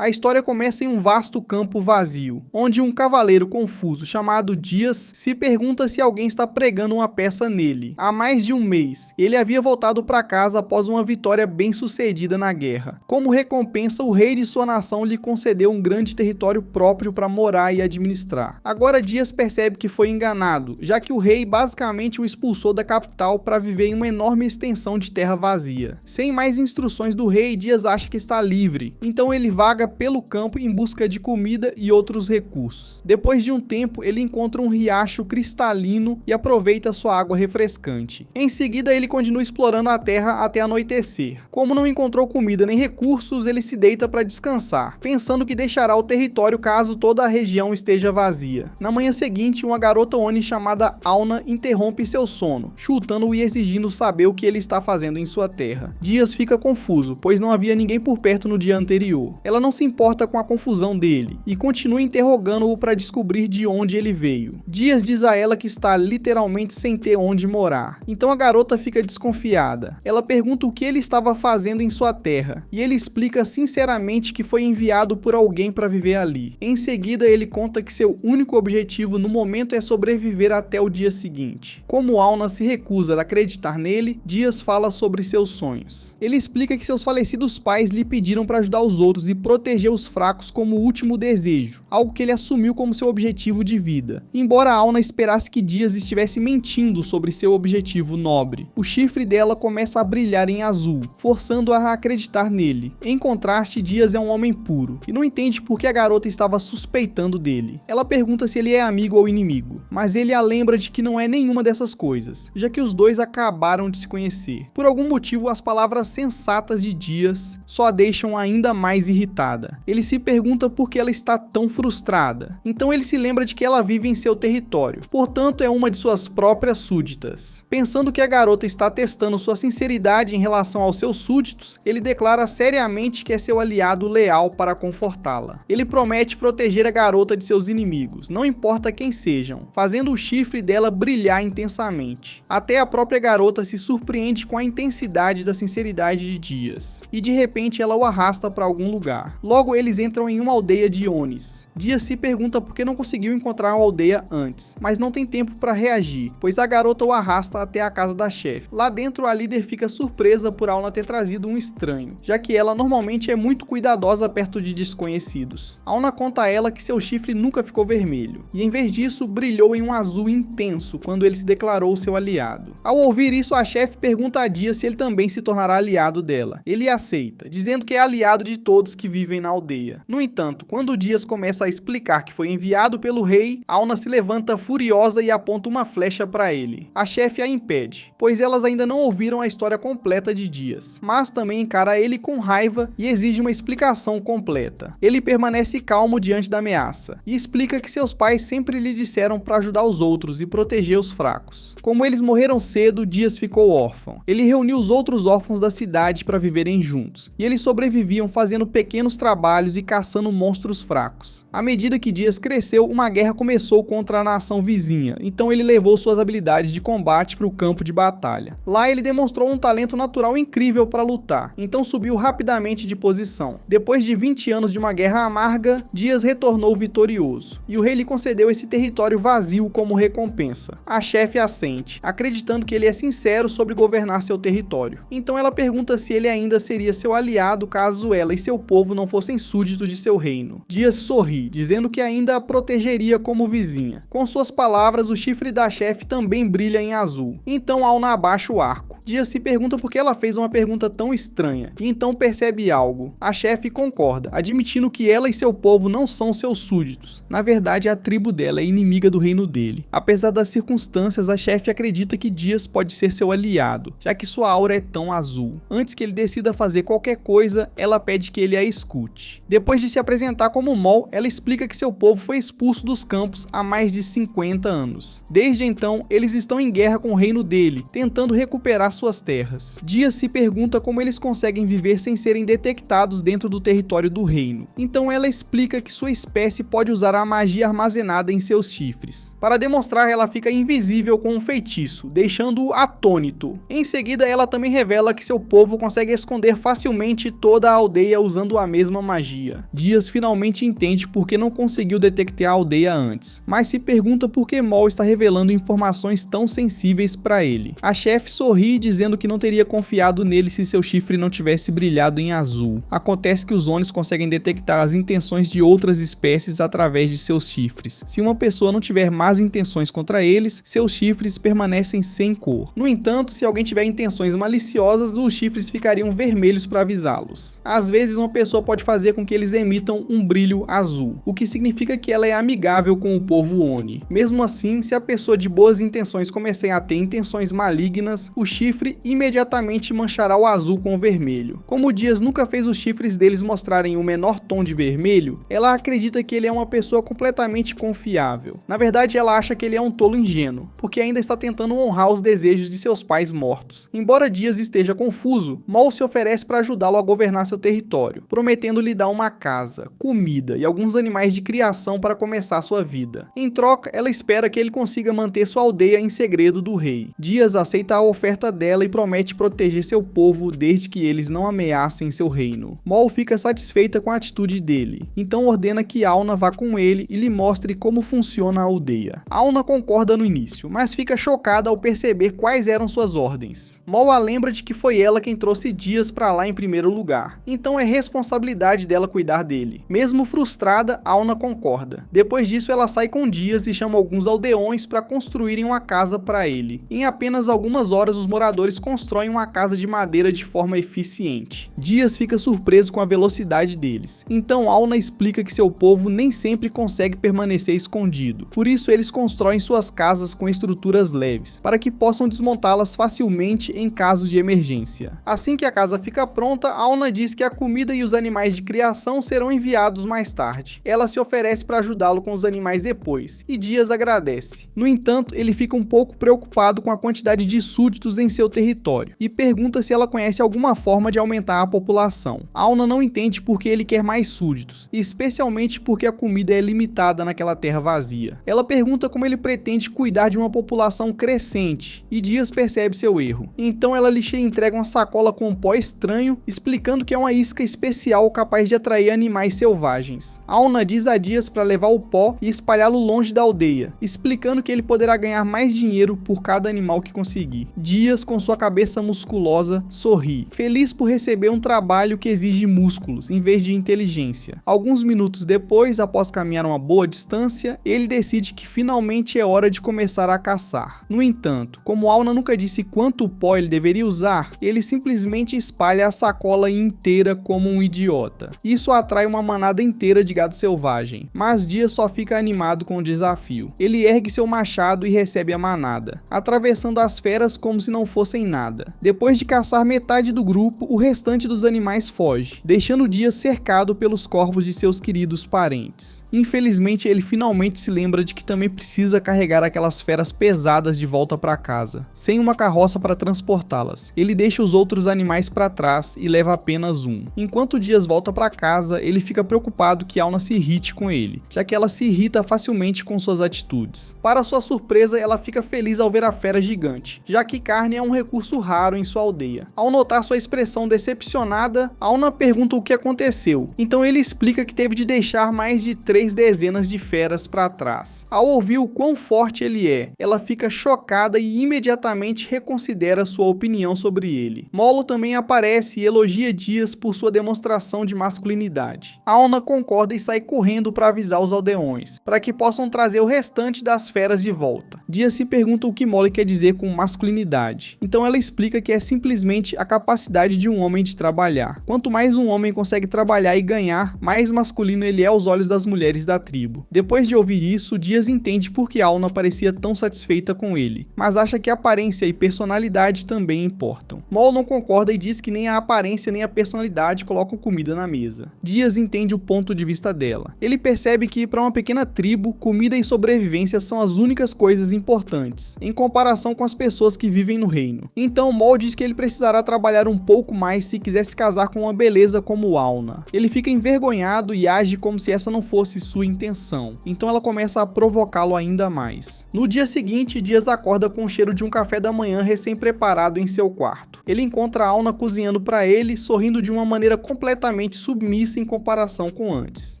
A história começa em um vasto campo vazio, onde um cavaleiro confuso chamado Dias se pergunta se alguém está pregando uma peça nele. Há mais de um mês, ele havia voltado para casa após uma vitória bem-sucedida na guerra. Como recompensa, o rei de sua nação lhe concedeu um grande território próprio para morar e administrar. Agora Dias percebe que foi enganado, já que o rei basicamente o expulsou da capital para viver em uma enorme extensão de terra vazia. Sem mais instruções do rei, Dias acha que está livre, então ele vaga pelo campo em busca de comida e outros recursos. Depois de um tempo, ele encontra um riacho cristalino e aproveita sua água refrescante. Em seguida, ele continua explorando a terra até anoitecer. Como não encontrou comida nem recursos, ele se deita para descansar, pensando que deixará o território caso toda a região esteja vazia. Na manhã seguinte, uma garota Oni chamada Auna interrompe seu sono, chutando-o e exigindo saber o que ele está fazendo em sua terra. Dias fica confuso, pois não havia ninguém por perto no dia anterior. Ela não se importa com a confusão dele e continua interrogando-o para descobrir de onde ele veio. Dias diz a ela que está literalmente sem ter onde morar. Então a garota fica desconfiada. Ela pergunta o que ele estava fazendo em sua terra e ele explica sinceramente que foi enviado por alguém para viver ali. Em seguida, ele conta que seu único objetivo no momento é sobreviver até o dia seguinte. Como Auna se recusa a acreditar nele, Dias fala sobre seus sonhos. Ele explica que seus falecidos pais lhe pediram para ajudar os outros e proteger os fracos como último desejo, algo que ele assumiu como seu objetivo de vida. Embora Auna esperasse que Dias estivesse mentindo sobre seu objetivo nobre, o chifre dela começa a brilhar em azul, forçando-a a acreditar nele. Em contraste, Dias é um homem puro e não entende por que a garota estava suspeitando dele. Ela pergunta se ele é amigo ou inimigo, mas ele a lembra de que não é nenhuma dessas coisas, já que os dois acabaram de se conhecer. Por algum motivo, as palavras sensatas de Dias só a deixam ainda mais irritada. Ele se pergunta por que ela está tão frustrada. Então ele se lembra de que ela vive em seu território, portanto é uma de suas próprias súditas. Pensando que a garota está testando sua sinceridade em relação aos seus súditos, ele declara seriamente que é seu aliado leal para confortá-la. Ele promete proteger a garota de seus inimigos, não importa quem sejam, fazendo o chifre dela brilhar intensamente. Até a própria garota se surpreende com a intensidade da sinceridade de Dias, e de repente ela o arrasta para algum lugar. Logo eles entram em uma aldeia de Onis. Dias se pergunta por que não conseguiu encontrar a aldeia antes, mas não tem tempo para reagir, pois a garota o arrasta até a casa da chefe. Lá dentro a líder fica surpresa por Auna ter trazido um estranho, já que ela normalmente é muito cuidadosa perto de desconhecidos. Auna conta a ela que seu chifre nunca ficou vermelho, e em vez disso brilhou em um azul intenso quando ele se declarou seu aliado. Ao ouvir isso, a chefe pergunta a Dias se ele também se tornará aliado dela. Ele aceita, dizendo que é aliado de todos que vivem na aldeia. No entanto, quando Dias começa a explicar que foi enviado pelo rei, Auna se levanta furiosa e aponta uma flecha para ele. A chefe a impede, pois elas ainda não ouviram a história completa de Dias, mas também encara ele com raiva e exige uma explicação completa. Ele permanece calmo diante da ameaça e explica que seus pais sempre lhe disseram para ajudar os outros e proteger os fracos. Como eles morreram cedo, Dias ficou órfão. Ele reuniu os outros órfãos da cidade para viverem juntos, e eles sobreviviam fazendo pequenos trabalhos e caçando monstros fracos. À medida que Dias cresceu, uma guerra começou contra a nação vizinha, então ele levou suas habilidades de combate para o campo de batalha. Lá ele demonstrou um talento natural incrível para lutar, então subiu rapidamente de posição. Depois de 20 anos de uma guerra amarga, Dias retornou vitorioso, e o rei lhe concedeu esse território vazio como recompensa. A chefe assente, acreditando que ele é sincero sobre governar seu território. Então ela pergunta se ele ainda seria seu aliado caso ela e seu povo não fossem súditos de seu reino. Dias sorri, dizendo que ainda a protegeria como vizinha. Com suas palavras, o chifre da chefe também brilha em azul. Então Auna abaixa o arco. Dias se pergunta por que ela fez uma pergunta tão estranha, e então percebe algo. A chefe concorda, admitindo que ela e seu povo não são seus súditos. Na verdade, a tribo dela é inimiga do reino dele. Apesar das circunstâncias, a chefe acredita que Dias pode ser seu aliado, já que sua aura é tão azul. Antes que ele decida fazer qualquer coisa, ela pede que ele a escute. Depois de se apresentar como Mol, ela explica que seu povo foi expulso dos campos há mais de 50 anos. Desde então, eles estão em guerra com o reino dele, tentando recuperar suas terras. Dias se pergunta como eles conseguem viver sem serem detectados dentro do território do reino. Então ela explica que sua espécie pode usar a magia armazenada em seus chifres. Para demonstrar, ela fica invisível com um feitiço, deixando-o atônito. Em seguida, ela também revela que seu povo consegue esconder facilmente toda a aldeia usando a mesma mesma magia. Dias finalmente entende por que não conseguiu detectar a aldeia antes, mas se pergunta por que Mol está revelando informações tão sensíveis para ele. A chefe sorri dizendo que não teria confiado nele se seu chifre não tivesse brilhado em azul. Acontece que os Onis conseguem detectar as intenções de outras espécies através de seus chifres. Se uma pessoa não tiver más intenções contra eles, seus chifres permanecem sem cor. No entanto, se alguém tiver intenções maliciosas, os chifres ficariam vermelhos para avisá-los. Às vezes, uma pessoa pode fazer com que eles emitam um brilho azul, o que significa que ela é amigável com o povo Oni. Mesmo assim, se a pessoa de boas intenções começar a ter intenções malignas, o chifre imediatamente manchará o azul com o vermelho. Como Dias nunca fez os chifres deles mostrarem o menor tom de vermelho, ela acredita que ele é uma pessoa completamente confiável. Na verdade, ela acha que ele é um tolo ingênuo, porque ainda está tentando honrar os desejos de seus pais mortos. Embora Dias esteja confuso, Mol se oferece para ajudá-lo a governar seu território, prometendo lhe dar uma casa, comida e alguns animais de criação para começar sua vida. Em troca, ela espera que ele consiga manter sua aldeia em segredo do rei. Dias aceita a oferta dela e promete proteger seu povo desde que eles não ameacem seu reino. Mol fica satisfeita com a atitude dele, então ordena que Alna vá com ele e lhe mostre como funciona a aldeia. Alna concorda no início, mas fica chocada ao perceber quais eram suas ordens. Mol a lembra de que foi ela quem trouxe Dias para lá em primeiro lugar, então é responsabilidade dela cuidar dele. Mesmo frustrada, Alna concorda. Depois disso, ela sai com Dias e chama alguns aldeões para construírem uma casa para ele. Em apenas algumas horas, os moradores constroem uma casa de madeira de forma eficiente. Dias fica surpreso com a velocidade deles, então Alna explica que seu povo nem sempre consegue permanecer escondido, por isso eles constroem suas casas com estruturas leves, para que possam desmontá-las facilmente em caso de emergência. Assim que a casa fica pronta, Alna diz que a comida e os animais de criação serão enviados mais tarde. Ela se oferece para ajudá-lo com os animais depois, e Dias agradece. No entanto, ele fica um pouco preocupado com a quantidade de súditos em seu território, e pergunta se ela conhece alguma forma de aumentar a população. Alna não entende por que ele quer mais súditos, especialmente porque a comida é limitada naquela terra vazia. Ela pergunta como ele pretende cuidar de uma população crescente, e Dias percebe seu erro. Então ela lhe entrega uma sacola com um pó estranho, explicando que é uma isca especial capaz de atrair animais selvagens. Alna diz a Dias para levar o pó e espalhá-lo longe da aldeia, explicando que ele poderá ganhar mais dinheiro por cada animal que conseguir. Dias, com sua cabeça musculosa, sorri, feliz por receber um trabalho que exige músculos em vez de inteligência. Alguns minutos depois, após caminhar uma boa distância, ele decide que finalmente é hora de começar a caçar. No entanto, como Alna nunca disse quanto pó ele deveria usar, ele simplesmente espalha a sacola inteira como um idiota. Isso atrai uma manada inteira de gado selvagem, mas Dias só fica animado com o desafio. Ele ergue seu machado e recebe a manada, atravessando as feras como se não fossem nada. Depois de caçar metade do grupo, o restante dos animais foge, deixando Dias cercado pelos corpos de seus queridos parentes. Infelizmente, ele finalmente se lembra de que também precisa carregar aquelas feras pesadas de volta para casa, sem uma carroça para transportá-las. Ele deixa os outros animais para trás e leva apenas um. Enquanto Dias volta para casa, ele fica preocupado que Alna se irrite com ele, já que ela se irrita facilmente com suas atitudes. Para sua surpresa, ela fica feliz ao ver a fera gigante, já que carne é um recurso raro em sua aldeia. Ao notar sua expressão decepcionada, Alna pergunta o que aconteceu, então ele explica que teve de deixar mais de 3 dezenas de feras para trás. Ao ouvir o quão forte ele é, ela fica chocada e imediatamente reconsidera sua opinião sobre ele. Molo também aparece e elogia Dias por sua demonstração de masculinidade. Alna concorda e sai correndo para avisar os aldeões, para que possam trazer o restante das feras de volta. Dias se pergunta o que Molly quer dizer com masculinidade, então ela explica que é simplesmente a capacidade de um homem de trabalhar. Quanto mais um homem consegue trabalhar e ganhar, mais masculino ele é aos olhos das mulheres da tribo. Depois de ouvir isso, Dias entende por que Alna parecia tão satisfeita com ele, mas acha que aparência e personalidade também importam. Mol não concorda e diz que nem a aparência nem a personalidade colocam comida na mesa. Dias entende o ponto de vista dela. Ele percebe que para uma pequena tribo, comida e sobrevivência são as únicas coisas importantes, em comparação com as pessoas que vivem no reino. Então Mol diz que ele precisará trabalhar um pouco mais se quiser se casar com uma beleza como Alna. Ele fica envergonhado e age como se essa não fosse sua intenção, então ela começa a provocá-lo ainda mais. No dia seguinte, Dias acorda com o cheiro de um café da manhã recém-preparado em seu quarto. Ele encontra Alna cozinhando para ele, sorrindo de uma maneira completamente completamente submissa em comparação com antes.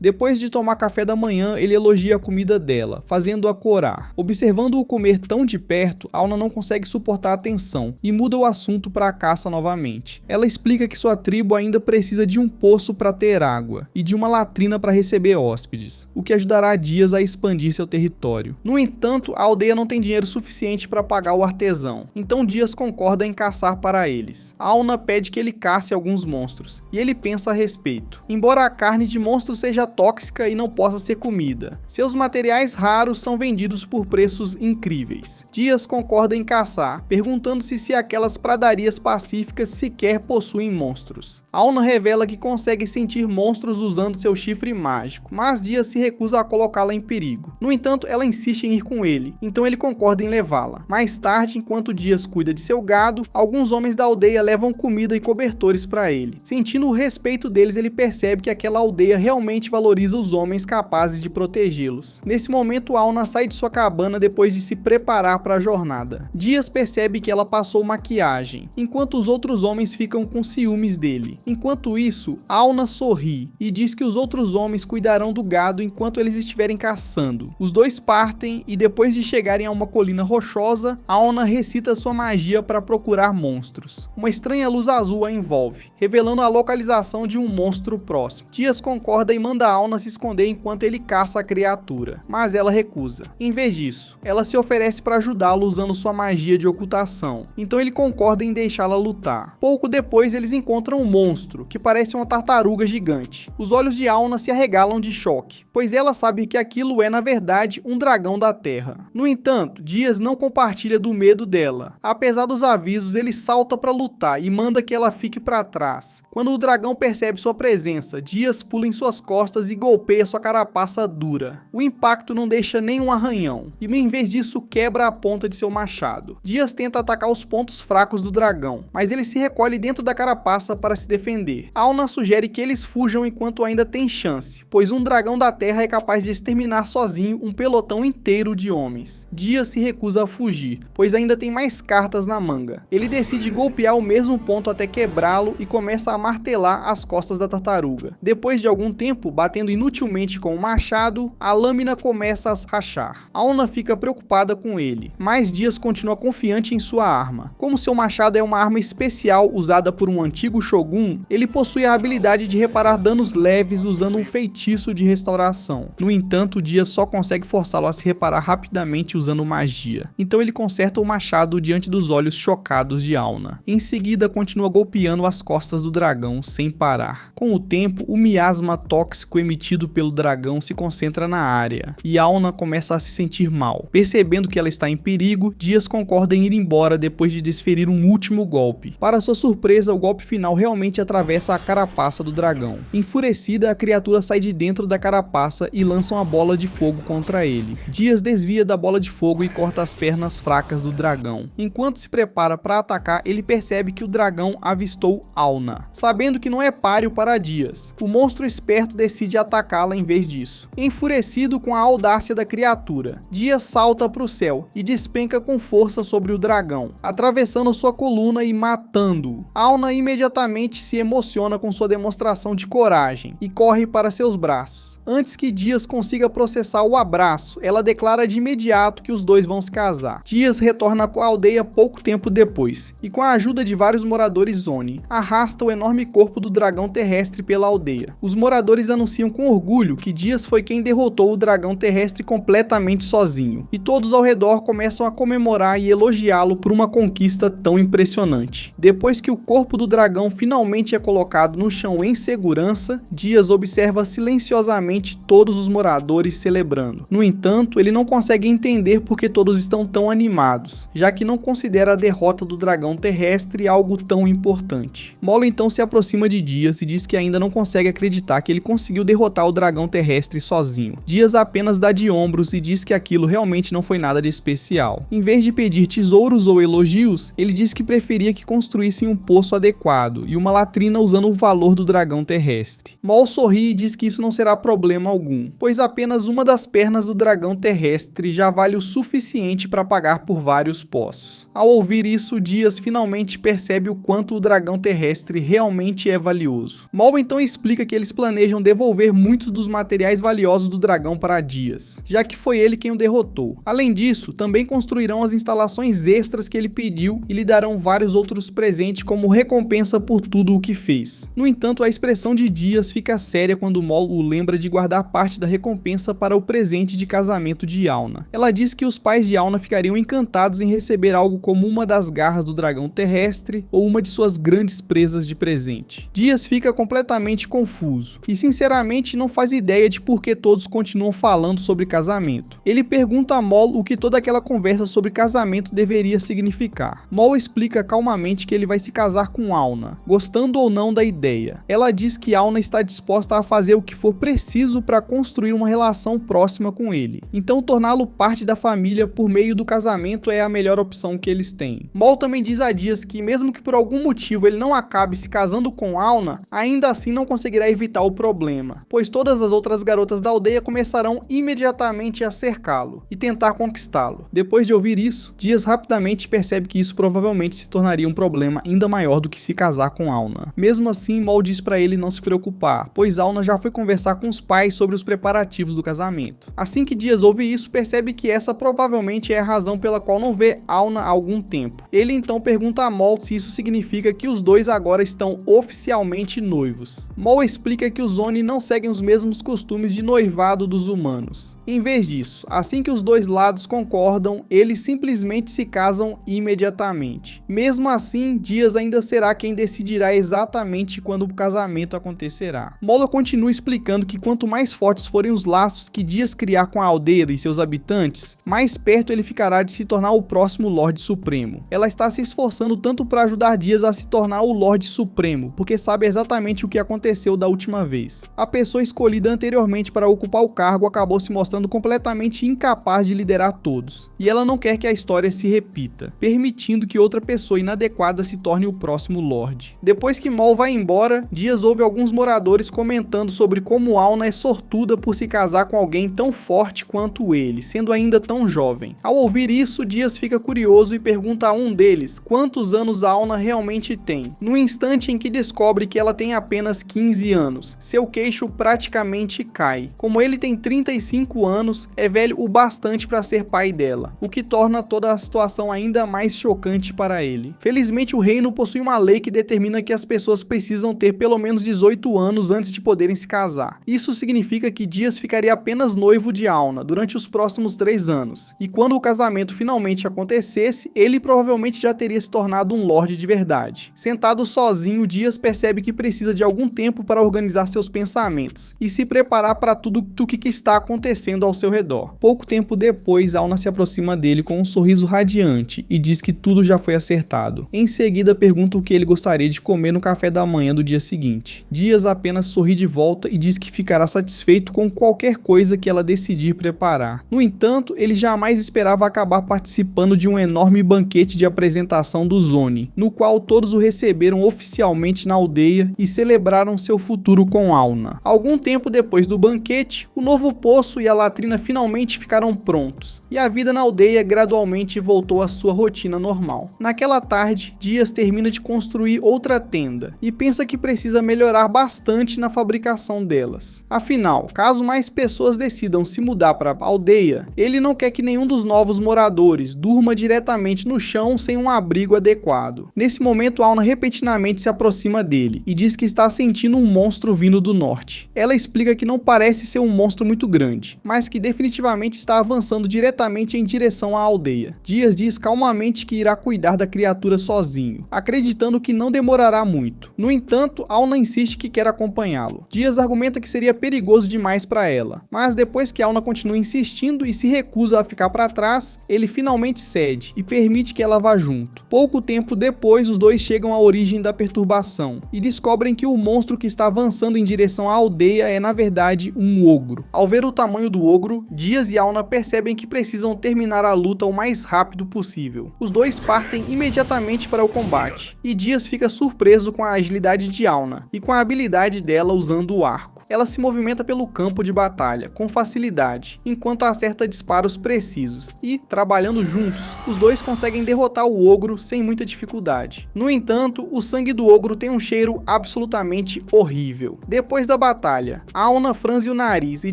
Depois de tomar café da manhã, ele elogia a comida dela, fazendo-a corar. Observando-o comer tão de perto, Auna não consegue suportar a tensão e muda o assunto para a caça novamente. Ela explica que sua tribo ainda precisa de um poço para ter água e de uma latrina para receber hóspedes, o que ajudará Dias a expandir seu território. No entanto, a aldeia não tem dinheiro suficiente para pagar o artesão, então Dias concorda em caçar para eles. Auna pede que ele casse alguns monstros, e ele pensa a respeito. Embora a carne de monstros seja tóxica e não possa ser comida, seus materiais raros são vendidos por preços incríveis. Dias concorda em caçar, perguntando-se se aquelas pradarias pacíficas sequer possuem monstros. Auna revela que consegue sentir monstros usando seu chifre mágico, mas Dias se recusa a colocá-la em perigo. No entanto, ela insiste em ir com ele, então ele concorda em levá-la. Mais tarde, enquanto Dias cuida de seu gado, alguns homens da aldeia levam comida e cobertores para ele. Sentindo o respeito deles, ele percebe que aquela aldeia realmente valoriza os homens capazes de protegê-los. Nesse momento, Auna sai de sua cabana depois de se preparar para a jornada. Dias percebe que ela passou maquiagem, enquanto os outros homens ficam com ciúmes dele. Enquanto isso, Auna sorri e diz que os outros homens cuidarão do gado enquanto eles estiverem caçando. Os dois partem e depois de chegarem a uma colina rochosa, Auna recita sua magia para procurar monstros. Uma estranha luz azul a envolve, revelando a localização de um monstro próximo. Dias concorda e manda Auna se esconder enquanto ele caça a criatura, mas ela recusa. Em vez disso, ela se oferece para ajudá-lo usando sua magia de ocultação, então ele concorda em deixá-la lutar. Pouco depois, eles encontram um monstro, que parece uma tartaruga gigante. Os olhos de Auna se arregalam de choque, pois ela sabe que aquilo é, na verdade, um dragão da terra. No entanto, Dias não compartilha do medo dela. Apesar dos avisos, ele salta para lutar e manda que ela fique para trás. Quando o dragão percebe sua presença, Dias pula em suas costas e golpeia sua carapaça dura. O impacto não deixa nenhum arranhão, e em vez disso quebra a ponta de seu machado. Dias tenta atacar os pontos fracos do dragão, mas ele se recolhe dentro da carapaça para se defender. Auna sugere que eles fujam enquanto ainda tem chance, pois um dragão da terra é capaz de exterminar sozinho um pelotão inteiro de homens. Dias se recusa a fugir, pois ainda tem mais cartas na manga. Ele decide golpear o mesmo ponto até quebrá-lo e começa a martelar as costas da tartaruga. Depois de algum tempo, batendo inutilmente com o machado, a lâmina começa a rachar. Auna fica preocupada com ele, mas Dias continua confiante em sua arma. Como seu machado é uma arma especial usada por um antigo shogun, ele possui a habilidade de reparar danos leves usando um feitiço de restauração. No entanto, Dias só consegue forçá-lo a se reparar rapidamente usando magia. Então ele conserta o machado diante dos olhos chocados de Auna. Em seguida, continua golpeando as costas do dragão sem parar. Com o tempo, o miasma tóxico emitido pelo dragão se concentra na área, e Auna começa a se sentir mal. Percebendo que ela está em perigo, Dias concorda em ir embora depois de desferir um último golpe. Para sua surpresa, o golpe final realmente atravessa a carapaça do dragão. Enfurecida, a criatura sai de dentro da carapaça e lança uma bola de fogo contra ele. Dias desvia da bola de fogo e corta as pernas fracas do dragão. Enquanto se prepara para atacar, ele percebe que o dragão avistou Auna. Sabendo que não é páreo para Dias, o monstro esperto decide atacá-la em vez disso. Enfurecido com a audácia da criatura, Dias salta para o céu e despenca com força sobre o dragão, atravessando sua coluna e matando-o. Auna imediatamente se emociona com sua demonstração de coragem e corre para seus braços. Antes que Dias consiga processar o abraço, ela declara de imediato que os dois vão se casar. Dias retorna à aldeia pouco tempo depois, e com a ajuda de vários moradores Oni, arrasta o enorme corpo do dragão terrestre pela aldeia. Os moradores anunciam com orgulho que Dias foi quem derrotou o dragão terrestre completamente sozinho, e todos ao redor começam a comemorar e elogiá-lo por uma conquista tão impressionante. Depois que o corpo do dragão finalmente é colocado no chão em segurança, Dias observa silenciosamente todos os moradores celebrando. No entanto, ele não consegue entender por que todos estão tão animados, já que não considera a derrota do dragão terrestre algo tão importante. Molo então se aproxima de Dias e diz que ainda não consegue acreditar que ele conseguiu derrotar o dragão terrestre sozinho. Dias apenas dá de ombros e diz que aquilo realmente não foi nada de especial. Em vez de pedir tesouros ou elogios, ele diz que preferia que construíssem um poço adequado e uma latrina usando o valor do dragão terrestre. Mol sorri e diz que isso não será problema algum, pois apenas uma das pernas do dragão terrestre já vale o suficiente para pagar por vários poços. Ao ouvir isso, Dias finalmente percebe o quanto o dragão terrestre realmente é valioso. poderoso. Maul então explica que eles planejam devolver muitos dos materiais valiosos do dragão para Dias, já que foi ele quem o derrotou. Além disso, também construirão as instalações extras que ele pediu e lhe darão vários outros presentes como recompensa por tudo o que fez. No entanto, a expressão de Dias fica séria quando Maul o lembra de guardar parte da recompensa para o presente de casamento de Yalna. Ela diz que os pais de Yalna ficariam encantados em receber algo como uma das garras do dragão terrestre ou uma de suas grandes presas de presente. Dias fica completamente confuso e sinceramente não faz ideia de por que todos continuam falando sobre casamento. Ele pergunta a Maul o que toda aquela conversa sobre casamento deveria significar. Maul explica calmamente que ele vai se casar com Yalna, gostando ou não da ideia. Ela diz que Yalna está disposta a fazer o que for preciso para construir uma relação próxima com ele. Então torná-lo parte da família por meio do casamento é a melhor opção que eles têm. Maul também diz a Dias que mesmo que por algum motivo ele não acabe se casando com Yalna, ainda assim não conseguirá evitar o problema, pois todas as outras garotas da aldeia começarão imediatamente a cercá-lo e tentar conquistá-lo. Depois de ouvir isso, Dias rapidamente percebe que isso provavelmente se tornaria um problema ainda maior do que se casar com Yalna. Mesmo assim, Maul diz para ele não se preocupar, pois Yalna já foi conversar com os pais sobre os preparativos do casamento. Assim que Dias ouve isso, percebe que essa provavelmente é a razão pela qual não vê Yalna há algum tempo. Ele então pergunta a Maul se isso significa que os dois agora estão oficialmente noivos. Maul explica que os Oni não seguem os mesmos costumes de noivado dos humanos. Em vez disso, assim que os dois lados concordam, eles simplesmente se casam imediatamente. Mesmo assim, Dias ainda será quem decidirá exatamente quando o casamento acontecerá. Maul continua explicando que quanto mais fortes forem os laços que Dias criar com a aldeia e seus habitantes, mais perto ele ficará de se tornar o próximo Lorde Supremo. Ela está se esforçando tanto para ajudar Dias a se tornar o Lorde Supremo, porque sabe exatamente o que aconteceu da última vez. A pessoa escolhida anteriormente para ocupar o cargo acabou se mostrando completamente incapaz de liderar todos, e ela não quer que a história se repita, permitindo que outra pessoa inadequada se torne o próximo Lorde. Depois que Maul vai embora, Dias ouve alguns moradores comentando sobre como Yalna é sortuda por se casar com alguém tão forte quanto ele, sendo ainda tão jovem. Ao ouvir isso, Dias fica curioso e pergunta a um deles quantos anos Yalna realmente tem. No instante em que descobre que ela tem apenas 15 anos, seu queixo praticamente cai. Como ele tem 35 anos, é velho o bastante para ser pai dela, o que torna toda a situação ainda mais chocante para ele. Felizmente, o reino possui uma lei que determina que as pessoas precisam ter pelo menos 18 anos antes de poderem se casar. Isso significa que Dias ficaria apenas noivo de Yalna durante os próximos 3 anos, e quando o casamento finalmente acontecesse, ele provavelmente já teria se tornado um Lorde de verdade. Sentado sozinho, Dias percebe que precisa de algum tempo para organizar seus pensamentos e se preparar para tudo o que está acontecendo ao seu redor. Pouco tempo depois, Yalna se aproxima dele com um sorriso radiante e diz que tudo já foi acertado. Em seguida, pergunta o que ele gostaria de comer no café da manhã do dia seguinte. Dias apenas sorri de volta e diz que ficará satisfeito com qualquer coisa que ela decidir preparar. No entanto, ele jamais esperava acabar participando de um enorme banquete de apresentação do Oni, no qual todos o receberam oficialmente na aldeia e celebraram seu futuro com Yalna. Algum tempo depois do banquete, o novo poço e a latrina finalmente ficaram prontos, e a vida na aldeia gradualmente voltou à sua rotina normal. Naquela tarde, Dias termina de construir outra tenda, e pensa que precisa melhorar bastante na fabricação delas. Afinal, caso mais pessoas decidam se mudar para a aldeia, ele não quer que nenhum dos novos moradores durma diretamente no chão sem um abrigo adequado. Nesse momento, Yalna repentinamente se aproxima dele, e diz que está sentindo um monstro vindo do norte. Ela explica que não parece ser um monstro muito grande, mas que definitivamente está avançando diretamente em direção à aldeia. Dias diz calmamente que irá cuidar da criatura sozinho, acreditando que não demorará muito. No entanto, Yalna insiste que quer acompanhá-lo. Dias argumenta que seria perigoso demais para ela, mas depois que Yalna continua insistindo e se recusa a ficar para trás, ele finalmente cede e permite que ela vá junto. Pouco tempo depois, os dois chegam à origem da perturbação e descobrem que o monstro que está avançando em direção à aldeia é na verdade um ogro. Ao ver o tamanho do ogro, Dias e Yalna percebem que precisam terminar a luta o mais rápido possível. Os dois partem imediatamente para o combate, e Dias fica surpreso com a agilidade de Yalna e com a habilidade dela usando o arco. Ela se movimenta pelo campo de batalha com facilidade, enquanto acerta disparos precisos e, trabalhando juntos, os dois conseguem derrotar o ogro sem muita dificuldade. No entanto, o sangue do ogro tem um cheiro absolutamente horrível. Depois da batalha, Auna franze o nariz e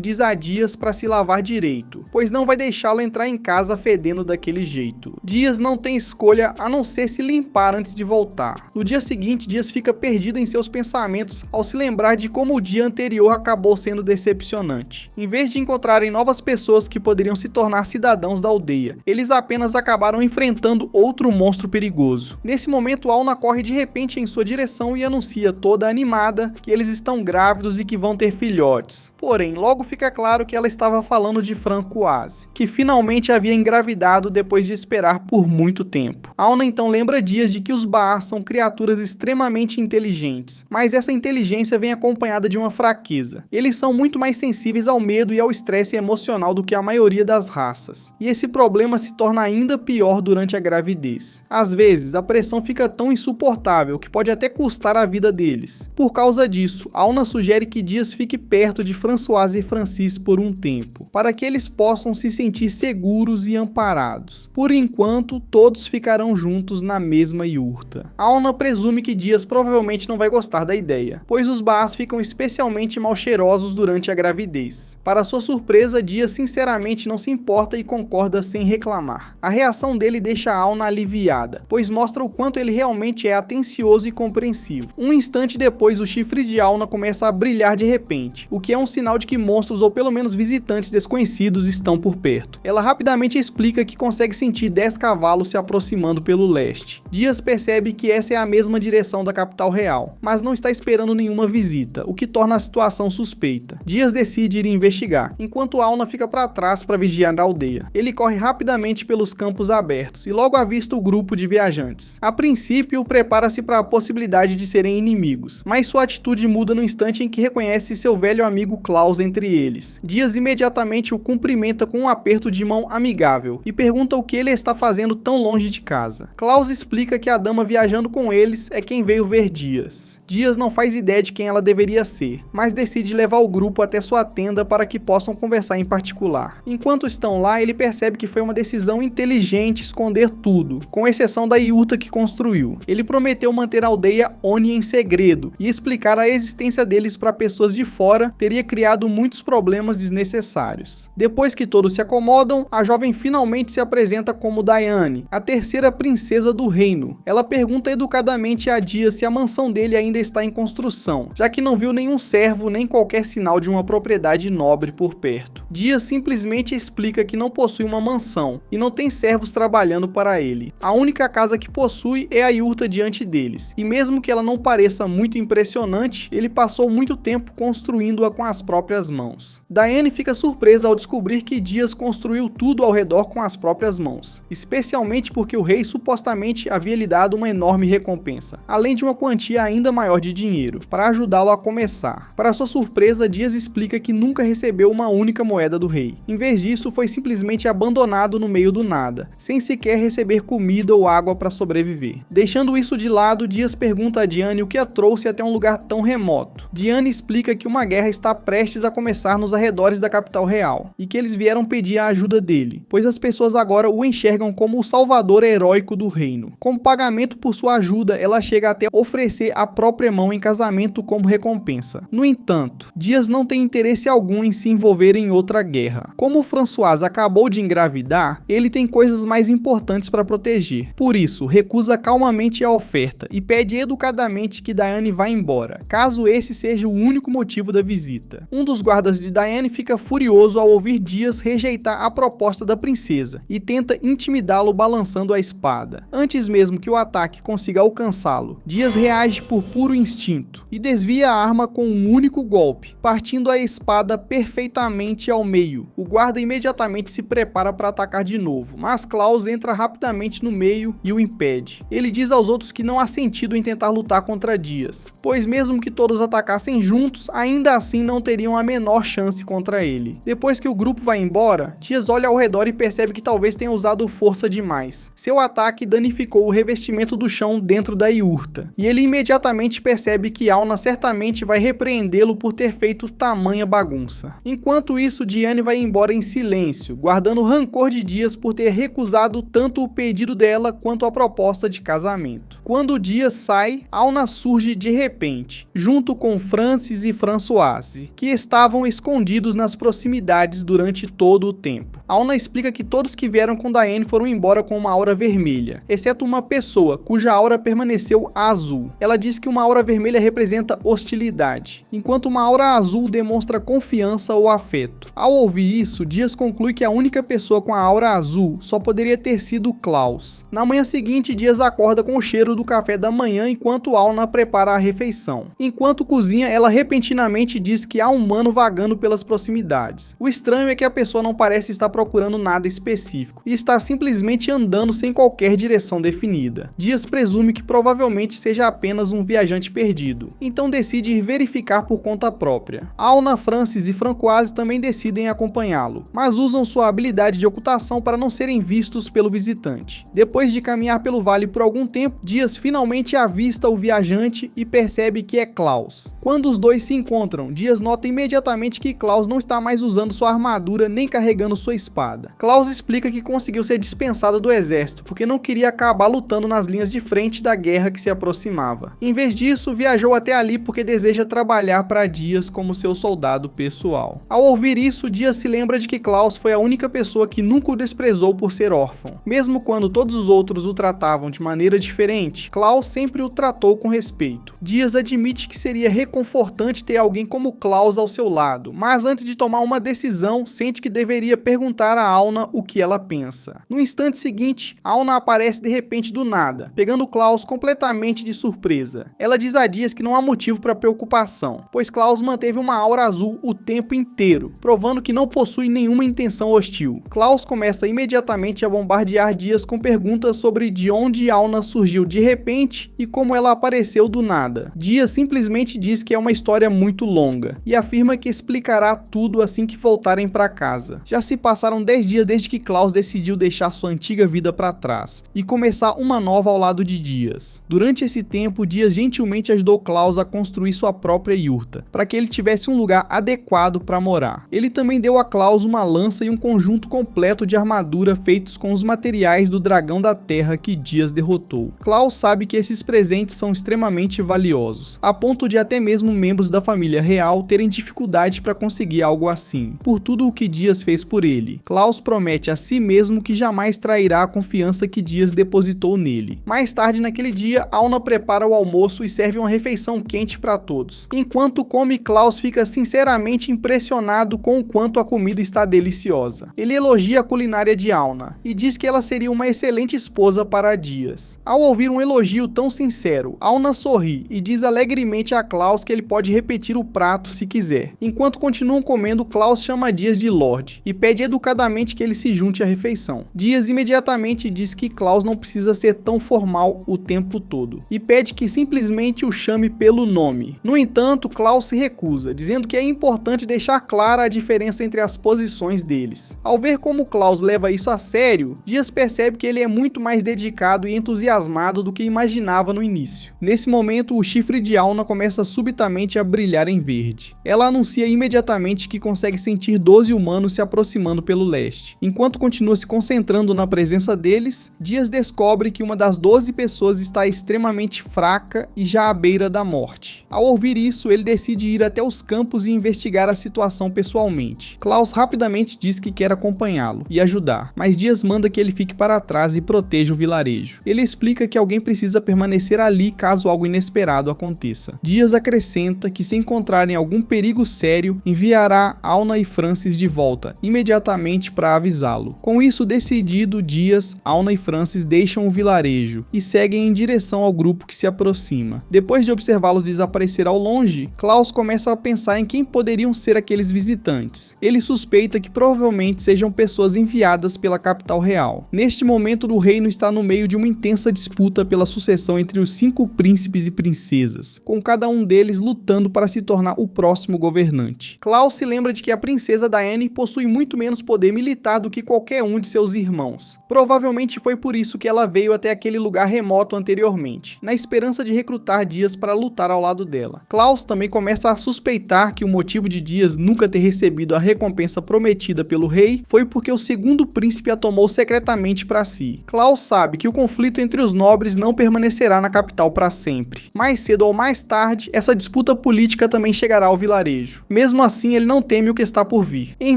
diz a Dias para se lavar direito, pois não vai deixá-lo entrar em casa fedendo daquele jeito. Dias não tem escolha a não ser se limpar antes de voltar. No dia seguinte, Dias fica perdido em seus pensamentos ao se lembrar de como o dia anterior acabou sendo decepcionante. Em vez de encontrarem novas pessoas que poderiam se tornar cidadãos da aldeia, eles apenas acabaram enfrentando outro monstro perigoso. Nesse momento, Auna corre de repente em sua direção e anuncia toda animada que eles estão grávidos e que vão ter filhotes. Porém, logo fica claro que ela estava falando de Francoise, que finalmente havia engravidado depois de esperar por muito tempo. Auna então lembra Dias de que os Baar são criaturas extremamente inteligentes, mas essa inteligência vem acompanhada de uma fraqueza. Eles são muito mais sensíveis ao medo e ao estresse emocional do que a maioria das raças, e esse problema se torna ainda pior durante a gravidez. Às vezes, a pressão fica tão insuportável que pode até custar a vida deles. Por causa disso, Auna sugere que Dias fique perto de Françoise e Francis por um tempo, para que eles possam se sentir seguros e amparados. Por enquanto, todos ficarão juntos na mesma iurta. Auna presume que Dias provavelmente não vai gostar da ideia, pois os Baas ficam especialmente mal cheirosos durante a gravidez. Para sua surpresa, Dias sinceramente não se importa e concorda sem reclamar. A reação dele deixa Auna aliviada, pois mostra o quanto ele realmente é atencioso e compreensivo. Um instante depois, o chifre de Auna começa a brilhar de repente, o que é um sinal de que monstros ou pelo menos visitantes desconhecidos estão por perto. Ela rapidamente explica que consegue sentir 10 cavalos se aproximando pelo leste. Dias percebe que essa é a mesma direção da capital real, mas não está esperando nenhuma visita, o que torna a situação suspeita. Dias decide ir investigar, enquanto Auna fica para trás para vigiar a aldeia. Ele corre rapidamente pelos campos abertos e logo avista o grupo de viajantes. A princípio, prepara-se para a possibilidade de serem inimigos, mas sua atitude muda no instante em que reconhece seu velho amigo Klaus entre eles. Dias imediatamente o cumprimenta com um aperto de mão amigável e pergunta o que ele está fazendo tão longe de casa. Klaus explica que a dama viajando com eles é quem veio ver Dias. Dias não faz ideia de quem ela deveria ser, mas decide levar o grupo até sua tenda para que possam conversar em particular. Enquanto estão lá, ele percebe que foi uma decisão inteligente esconder tudo, com exceção da iurta que construiu. Ele prometeu manter a aldeia Oni em segredo e explicar a existência deles para pessoas de fora teria criado muitos problemas desnecessários. Depois que todos se acomodam, a jovem finalmente se apresenta como Diane, a terceira princesa do reino. Ela pergunta educadamente a Dias se a mansão dele ainda está em construção, já que não viu nenhum servo nem qualquer sinal de uma propriedade nobre por perto. Dias simplesmente explica que não possui uma mansão e não tem servos trabalhando para ele. A única casa que possui é a iurta diante deles, e mesmo que ela não pareça muito impressionante, ele passou muito tempo construindo-a com as próprias mãos. Diane fica surpresa ao descobrir que Dias construiu tudo ao redor com as próprias mãos, especialmente porque o rei supostamente havia lhe dado uma enorme recompensa, além de uma quantia ainda maior de dinheiro, para ajudá-lo a começar. Para sua surpresa, Dias explica que nunca recebeu uma única moeda do rei. Em vez disso, foi simplesmente abandonado no meio do nada, sem sequer receber comida ou água para sobreviver. Deixando isso de lado, Dias pergunta a Diane o que a trouxe até um lugar tão remoto. Diane explica que uma guerra está prestes a começar nos arredores da capital real, e que eles vieram pedir a ajuda dele, pois as pessoas agora o enxergam como o salvador heróico do reino. Como pagamento por sua ajuda, ela chega até oferecer a própria mão em casamento como recompensa. No entanto, Dias não tem interesse algum em se envolver em outra guerra. Como Françoise acabou de engravidar, ele tem coisas mais importantes para proteger. Por isso, recusa calmamente a oferta e pede educadamente que Diane vá embora, caso esse seja o único motivo da visita. Um dos guardas de Diane fica furioso ao ouvir Dias rejeitar a proposta da princesa e tenta intimidá-lo balançando a espada. Antes mesmo que o ataque consiga alcançá-lo, Dias reage por puro instinto e desvia a arma com um único golpe, partindo a espada perfeitamente ao meio. O guarda imediatamente se prepara para atacar de novo, mas Klaus entra rapidamente no meio e o impede. Ele diz aos outros que não há sentido em tentar lutar contra Dias, pois mesmo que todos atacassem juntos, ainda assim não teriam a menor chance contra ele. Depois que o grupo vai embora, Dias olha ao redor e percebe que talvez tenha usado força demais. Seu ataque danificou o revestimento do chão dentro da iurta, e ele imediatamente percebe que Auna certamente vai repreendê-lo por ter feito tamanha bagunça. Enquanto isso, Diane vai embora em silêncio, guardando o rancor de Dias por ter recusado tanto o pedido dela quanto a proposta de casamento. Quando Dias sai, Auna surge de repente, junto com Francis e Françoise, que estavam escondidos nas proximidades durante todo o tempo. Auna explica que todos que vieram com Diane foram embora com uma aura vermelha, exceto uma pessoa, cuja aura permaneceu azul. Ela diz que uma aura vermelha representa hostilidade, enquanto uma aura azul demonstra confiança ou afeto. Ao ouvir isso, Dias conclui que a única pessoa com a aura azul só poderia ter sido Klaus. Na manhã seguinte, Dias acorda com o cheiro do café da manhã enquanto Auna prepara a refeição. Enquanto cozinha, ela repentinamente diz que há um humano vagando pelas proximidades. O estranho é que a pessoa não parece estar procurando nada específico e está simplesmente andando sem qualquer direção definida. Dias presume que provavelmente seja apenas um viajante perdido, então decide ir verificar por conta própria. Auna, Francis e Françoise também decidem acompanhá-lo, mas usam sua habilidade de ocultação para não serem vistos pelo visitante. Depois de caminhar pelo vale por algum tempo, Dias finalmente avista o viajante e percebe que é Klaus. Quando os dois se encontram, Dias nota imediatamente que Klaus não está mais usando sua armadura nem carregando sua espada. Klaus explica que conseguiu ser dispensado do exército porque não queria acabar lutando nas linhas de frente da guerra que se aproximava. Em vez disso, viajou até ali porque deseja trabalhar para Dias como seu soldado pessoal. Ao ouvir isso, Dias se lembra de que Klaus foi a única pessoa que nunca o desprezou por ser órfão. Mesmo quando todos os outros o tratavam de maneira diferente, Klaus sempre o tratou com respeito. Dias admite que seria reconfortante ter alguém como Klaus ao seu lado, mas antes de tomar uma decisão, sente que deveria perguntar a Auna o que ela pensa. No instante seguinte, Auna aparece de repente do nada, pegando Klaus completamente de surpresa. Ela diz a Dias que não há motivo para preocupação, pois Klaus manteve uma aura azul o tempo inteiro, provando que não possui nenhuma intenção hostil. Klaus começa imediatamente a bombardear Dias com perguntas sobre de onde Auna surgiu de repente e como ela apareceu do nada. Dias simplesmente diz que é uma história muito longa e afirma que explicará tudo assim que voltarem para casa. Já se passaram 10 dias desde que Klaus decidiu deixar sua antiga vida para trás e começar uma nova ao lado de Dias. Durante esse tempo, Dias gentilmente ajudou Klaus a construir sua própria yurta, para que ele tivesse um lugar adequado para morar. Ele também deu a Klaus uma lança e um conjunto completo de armadura feitos com os materiais do dragão da terra que Dias derrotou. Klaus sabe que esses presentes são extremamente valiosos, a ponto de até mesmo membros da família real terem dificuldade para conseguir algo assim, por tudo o que Dias fez por ele. Klaus promete a si mesmo que jamais trairá a confiança que Dias depositou nele. Mais tarde naquele dia, Auna prepara o almoço e serve uma refeição quente para todos. Enquanto come, Klaus fica sinceramente impressionado com o quanto a comida está deliciosa. Ele elogia a culinária de Auna e diz que ela seria uma excelente esposa para Dias. Ao ouvir um elogio tão sincero, Auna sorri e diz alegremente a Klaus que ele pode repetir o prato se quiser. Enquanto continuam comendo, Klaus chama Dias de Lorde e pede educadamente que ele se junte à refeição. Dias imediatamente diz que Klaus não precisa ser tão formal o tempo todo e pede que simplesmente o chame pelo nome. No entanto, Klaus se recusa, dizendo que é importante deixar clara a diferença entre as posições deles. Ao ver como Klaus leva isso a sério, Dias percebe que ele é muito mais dedicado e entusiasmado do que imaginava no início. Nesse momento, o chifre de Auna começa subitamente a brilhar em verde. Ela anuncia imediatamente que consegue sentir 12 humanos se aproximando pelo leste. Enquanto continua se concentrando na presença deles, Dias descobre que uma das 12 pessoas está extremamente fraca e já à beira da morte. Ao ouvir isso, ele decide ir até os campos e investigar a situação pessoalmente. Klaus rapidamente diz que quer acompanhá-lo e ajudar, mas Dias manda que ele fique para trás e proteja o vilarejo. Ele explica que alguém precisa permanecer ali caso algo inesperado aconteça. Dias acrescenta que se encontrarem algum perigo sério, enviará Auna e Francis de volta imediatamente para avisá-lo. Com isso decidido, Dias, Auna e Francis deixam o vilarejo e seguem em direção ao grupo que se aproxima. Depois de observá-los desaparecer ao longe, Klaus começa a pensar em quem poderiam ser aqueles visitantes. Ele suspeita que provavelmente sejam pessoas enviadas pela capital real. Neste momento, o reino está no meio de uma intensa disputa pela sucessão entre os 5 príncipes e princesas, com cada um deles lutando para se tornar o próximo governante. Klaus se lembra de que a princesa Diane possui muito menos poder militar do que qualquer um de seus irmãos. Provavelmente foi por isso que ela veio até aquele lugar remoto anteriormente, na esperança de recrutar Dias para lutar ao lado dela. Klaus também começa a suspeitar que o motivo de Dias nunca ter recebido a recompensa prometida pelo rei foi porque o segundo príncipe a tomou secretamente para si. Klaus sabe que o conflito entre os nobres não permanecerá na capital para sempre. sempre. Mais cedo ou mais tarde, essa disputa política também chegará ao vilarejo. Mesmo assim, ele não teme o que está por vir. Em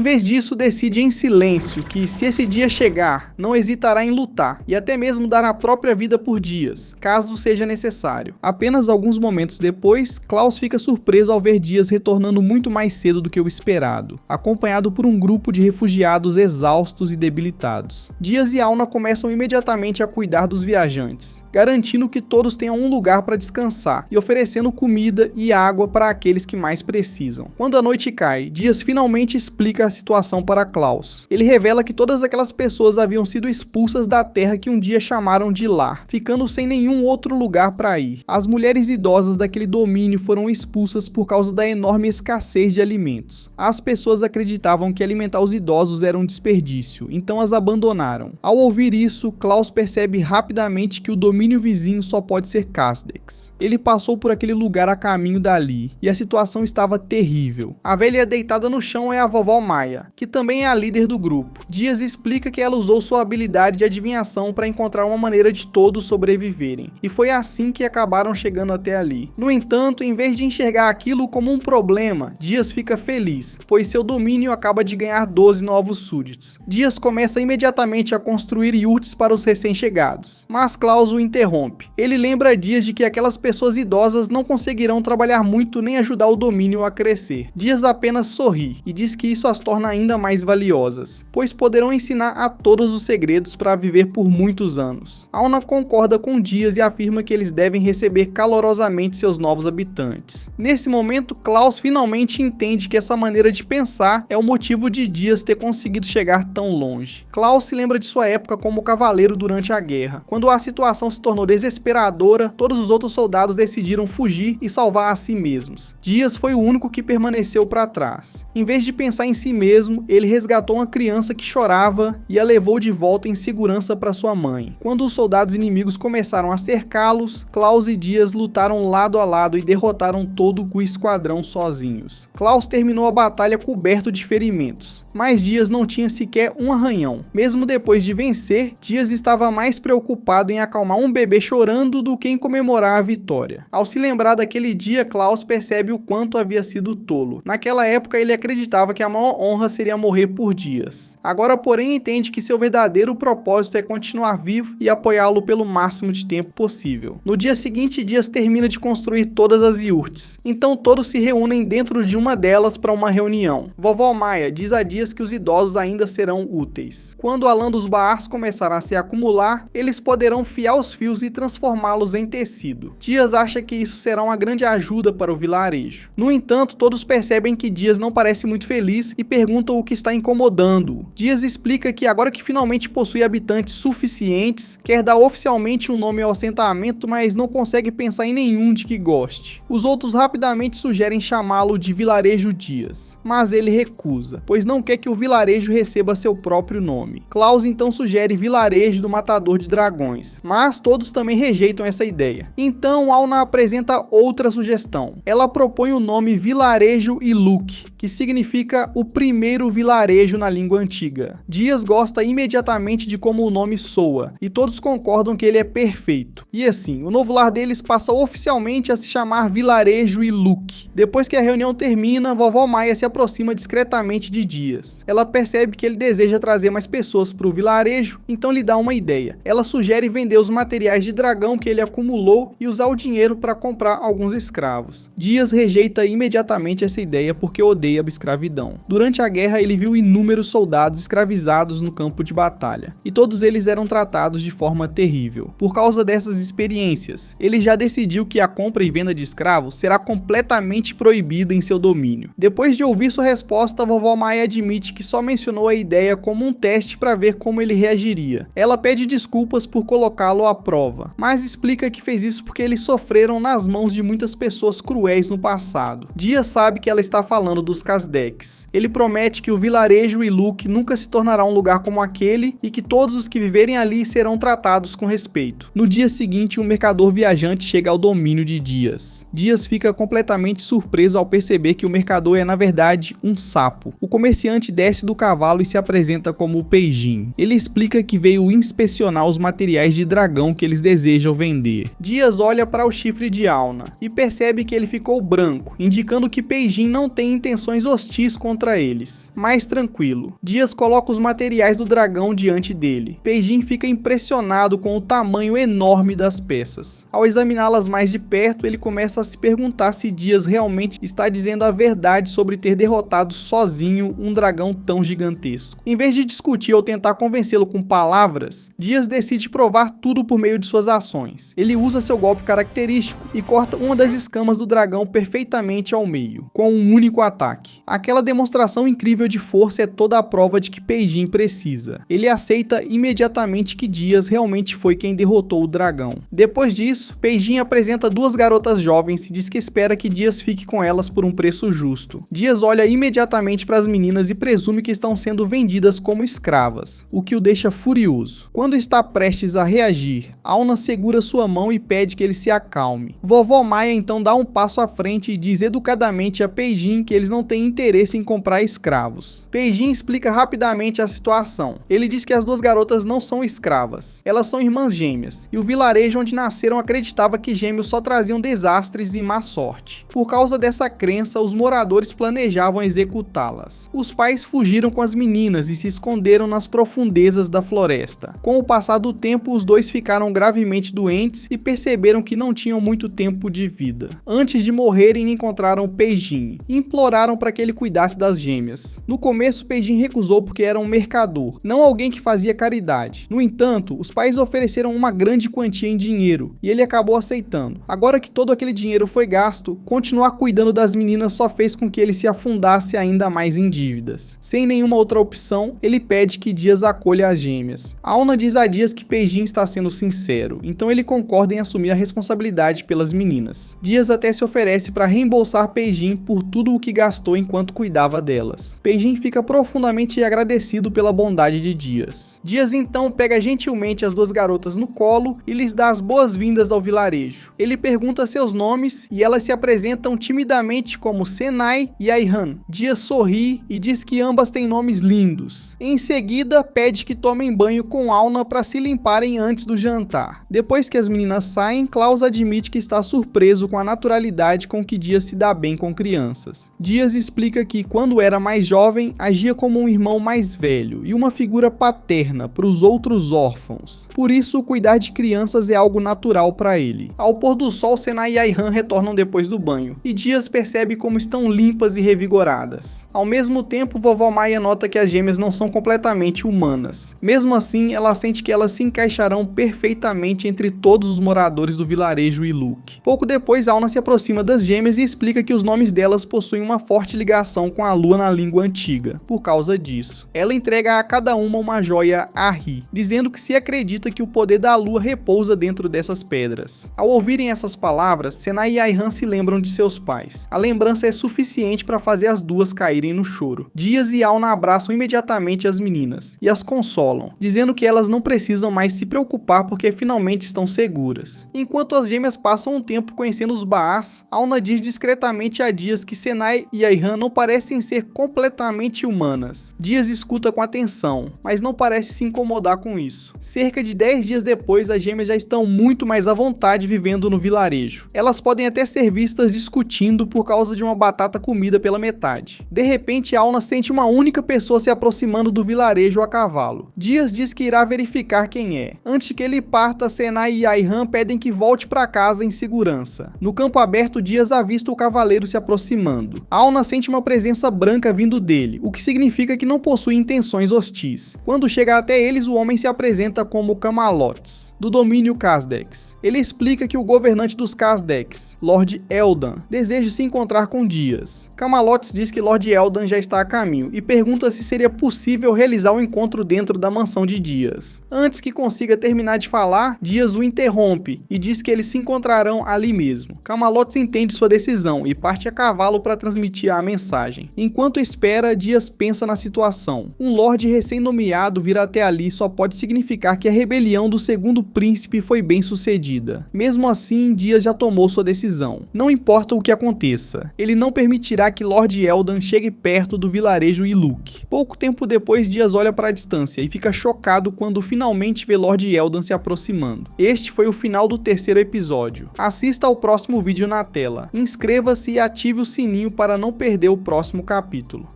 vez disso, decide em silêncio que, se esse dia chegar, não hesitará em lutar e até mesmo dar a própria vida por Dias, caso seja necessário. Apenas alguns momentos depois, Klaus fica surpreso ao ver Dias retornando muito mais cedo do que o esperado, acompanhado por um grupo de refugiados exaustos e debilitados. Dias e Alna começam imediatamente a cuidar dos viajantes, garantindo que todos tenham um lugar para descansar e oferecendo comida e água para aqueles que mais precisam. Quando a noite cai, Dias finalmente explica a situação para Klaus. Ele revela que todas aquelas pessoas haviam sido expulsas da terra que um dia chamaram de lar, ficando sem nenhum outro lugar para ir. As mulheres idosas daquele domínio foram expulsas por causa da enorme escassez de alimentos. As pessoas acreditavam que alimentar os idosos era um desperdício, então as abandonaram. Ao ouvir isso, Klaus percebe rapidamente que o domínio vizinho só pode ser Casdex. Ele passou por aquele lugar a caminho dali, e a situação estava terrível. A velha deitada no chão é a vovó Maia, que também é a líder do grupo. Dias explica que ela usou sua habilidade de adivinhação para encontrar uma maneira de todos sobreviverem, e foi assim que acabaram chegando até ali. No entanto, em vez de enxergar aquilo como um problema, Dias fica feliz, pois seu domínio acaba de ganhar 12 novos súditos. Dias começa imediatamente a construir iurtes para os recém-chegados, mas Klaus o interrompe. Ele lembra Dias de que aquelas pessoas idosas não conseguirão trabalhar muito nem ajudar o domínio a crescer. Dias apenas sorri e diz que isso as torna ainda mais valiosas, pois poderão ensinar a todos os segredos para viver por muitos anos. Alna concorda com Dias e afirma que eles devem receber calorosamente seus novos habitantes. Nesse momento, Klaus finalmente entende que essa maneira de pensar é o motivo de Dias ter conseguido chegar tão longe. Klaus se lembra de sua época como cavaleiro durante a guerra. Quando a situação se tornou desesperadora, todos os outros soldados decidiram fugir e salvar a si mesmos. Dias foi o único que permaneceu para trás. Em vez de pensar em si mesmo, ele resgatou uma criança que chorava e a levou de volta em segurança para sua mãe. Quando os soldados inimigos começaram a cercá-los, Klaus e Dias lutaram lado a lado e derrotaram todo o esquadrão sozinhos. Klaus terminou a batalha coberto de ferimentos, mas Dias não tinha sequer um arranhão. Mesmo depois de vencer, Dias estava mais preocupado em acalmar um bebê chorando do que em comemorar a vitória. Ao se lembrar daquele dia, Klaus percebe o quanto havia sido tolo. Naquela época, ele acreditava que a maior honra seria morrer por Dias. Agora, porém, entende que seu verdadeiro propósito é continuar vivo e apoiá-lo pelo máximo de tempo possível. No dia seguinte, Dias termina de construir todas as iurtes. Então todos se reúnem dentro de uma delas para uma reunião. Vovó Maia diz a Dias que os idosos ainda serão úteis. Quando a lã dos baars começar a se acumular, eles poderão fiar os fios e transformá-los em tecido. Dias acha que isso será uma grande ajuda para o vilarejo. No entanto, todos percebem que Dias não parece muito feliz e perguntam o que está incomodando-o. Dias explica que agora que finalmente possui habitantes suficientes, quer dar oficialmente um nome ao assentamento, mas não consegue pensar em nenhum de que goste. Os outros rapidamente sugerem chamá-lo de Vilarejo Dias, mas ele recusa, pois não quer que o vilarejo receba seu próprio nome. Klaus então sugere Vilarejo do Matador de Dragões, mas todos também rejeitam essa ideia. Então Alna apresenta outra sugestão. Ela propõe o nome Vilarejo Iluk, que significa o primeiro vilarejo na língua antiga. Dias gosta imediatamente de como o nome soa, e todos concordam que ele é perfeito. E assim, o novo lar deles passa oficialmente a se chamar Vilarejo Iluk. Depois que a reunião termina, vovó Maia se aproxima discretamente de Dias. Ela percebe que ele deseja trazer mais pessoas para o vilarejo, então lhe dá uma ideia. Ela sugere vender os materiais de dragão que ele acumulou e usar o dinheiro para comprar alguns escravos. Dias rejeita imediatamente essa ideia porque odeia a escravidão. Durante a guerra, ele viu inúmeros soldados escravizados no campo de batalha, e todos eles eram tratados de forma terrível. Por causa dessas experiências, ele já decidiu que a compra e venda de escravos será completamente proibida em seu domínio. Depois de ouvir sua resposta, a vovó Maia admite que só mencionou a ideia como um teste para ver como ele reagiria. Ela pede desculpas por colocá-lo à prova, mas explica que fez isso porque eles sofreram nas mãos de muitas pessoas cruéis no passado. Dias sabe que ela está falando dos Casdex. Ele promete que o vilarejo Iluk nunca se tornará um lugar como aquele e que todos os que viverem ali serão tratados com respeito. No dia seguinte, um mercador viajante chega ao domínio de Dias. Dias fica completamente surpreso ao perceber que o mercador é na verdade um sapo. O comerciante desce do cavalo e se apresenta como o Peijin. Ele explica que veio inspecionar os materiais de dragão que eles desejam vender. Dias Dias olha para o chifre de Auna e percebe que ele ficou branco, indicando que Peijin não tem intenções hostis contra eles. Mais tranquilo, Dias coloca os materiais do dragão diante dele. Peijin fica impressionado com o tamanho enorme das peças. Ao examiná-las mais de perto, ele começa a se perguntar se Dias realmente está dizendo a verdade sobre ter derrotado sozinho um dragão tão gigantesco. Em vez de discutir ou tentar convencê-lo com palavras, Dias decide provar tudo por meio de suas ações. Ele usa seu golpe característico e corta uma das escamas do dragão perfeitamente ao meio, com um único ataque. Aquela demonstração incrível de força é toda a prova de que Peijin precisa. Ele aceita imediatamente que Dias realmente foi quem derrotou o dragão. Depois disso, Peijin apresenta duas garotas jovens e diz que espera que Dias fique com elas por um preço justo. Dias olha imediatamente para as meninas e presume que estão sendo vendidas como escravas, o que o deixa furioso. Quando está prestes a reagir, Auna segura sua mão e pede que ele se acalme. Vovó Maia então dá um passo à frente e diz educadamente a Peijin que eles não têm interesse em comprar escravos. Peijin explica rapidamente a situação. Ele diz que as duas garotas não são escravas, elas são irmãs gêmeas, e o vilarejo onde nasceram acreditava que gêmeos só traziam desastres e má sorte. Por causa dessa crença, os moradores planejavam executá-las. Os pais fugiram com as meninas e se esconderam nas profundezas da floresta. Com o passar do tempo, os dois ficaram gravemente doentes e perceberam que não tinham muito tempo de vida. Antes de morrerem, encontraram Peijin e imploraram para que ele cuidasse das gêmeas. No começo, Peijin recusou porque era um mercador, não alguém que fazia caridade. No entanto, os pais ofereceram uma grande quantia em dinheiro e ele acabou aceitando. Agora que todo aquele dinheiro foi gasto, continuar cuidando das meninas só fez com que ele se afundasse ainda mais em dívidas. Sem nenhuma outra opção, ele pede que Dias acolha as gêmeas. Auna diz a Dias que Peijin está sendo sincero, então ele concorda em assumir a responsabilidade pelas meninas. Dias até se oferece para reembolsar Peijin por tudo o que gastou enquanto cuidava delas. Peijin fica profundamente agradecido pela bondade de Dias. Dias então pega gentilmente as duas garotas no colo e lhes dá as boas-vindas ao vilarejo. Ele pergunta seus nomes e elas se apresentam timidamente como Senai e Ayhan. Dias sorri e diz que ambas têm nomes lindos. Em seguida, pede que tomem banho com Auna para se limparem antes do jantar. Depois que as meninas saem, Klaus admite que está surpreso com a naturalidade com que Dias se dá bem com crianças. Dias explica que, quando era mais jovem, agia como um irmão mais velho e uma figura paterna para os outros órfãos. Por isso, cuidar de crianças é algo natural para ele. Ao pôr do sol, Senai e Ayhan retornam depois do banho, e Dias percebe como estão limpas e revigoradas. Ao mesmo tempo, vovó Maia nota que as gêmeas não são completamente humanas. Mesmo assim, ela sente que elas se encaixarão perfeitamente entre todos os moradores do vilarejo Iluk. Pouco depois, Auna se aproxima das gêmeas e explica que os nomes delas possuem uma forte ligação com a lua na língua antiga. Por causa disso, ela entrega a cada uma joia Ahi, dizendo que se acredita que o poder da lua repousa dentro dessas pedras. Ao ouvirem essas palavras, Senai e Ayhan se lembram de seus pais. A lembrança é suficiente para fazer as duas caírem no choro. Dias e Auna abraçam imediatamente as meninas e as consolam, dizendo que elas não precisam mais se preocupar porque finalmente estão seguras. Enquanto as gêmeas passam um tempo conhecendo os Baás, Auna diz discretamente a Dias que Senai e Ayhan não parecem ser completamente humanas. Dias escuta com atenção, mas não parece se incomodar com isso. Cerca de 10 dias depois, as gêmeas já estão muito mais à vontade vivendo no vilarejo. Elas podem até ser vistas discutindo por causa de uma batata comida pela metade. De repente, Auna sente uma única pessoa se aproximando do vilarejo a cavalo. Dias diz que irá verificar quem é. Antes que ele parta, Senai e Ayhan pedem que volte para casa em segurança. No campo aberto, Dias avista o cavaleiro se aproximando. Auna sente uma presença branca vindo dele, o que significa que não possui intenções hostis. Quando chega até eles, o homem se apresenta como Camalotes, do domínio Khazdex. Ele explica que o governante dos Khazdex, Lord Eldan, deseja se encontrar com Dias. Camalotes diz que Lord Eldan já está a caminho e pergunta se seria possível realizar o encontro dentro da mansão de Dias. Antes que consiga terminar de falar, Dias o interrompe e diz que eles se encontrarão ali mesmo. Camalotes entende sua decisão e parte a cavalo para transmitir a mensagem. Enquanto espera, Dias pensa na situação. Um Lorde recém-nomeado vir até ali só pode significar que a rebelião do segundo príncipe foi bem sucedida. Mesmo assim, Dias já tomou sua decisão. Não importa o que aconteça, ele não permitirá que Lord Eldan chegue perto do vilarejo Iluk. Pouco tempo depois, Dias olha para a distância e fica chocado quando finalmente vê Lord Eldan se aproximando. Este foi o final do do terceiro episódio. Assista ao próximo vídeo na tela, inscreva-se e ative o sininho para não perder o próximo capítulo.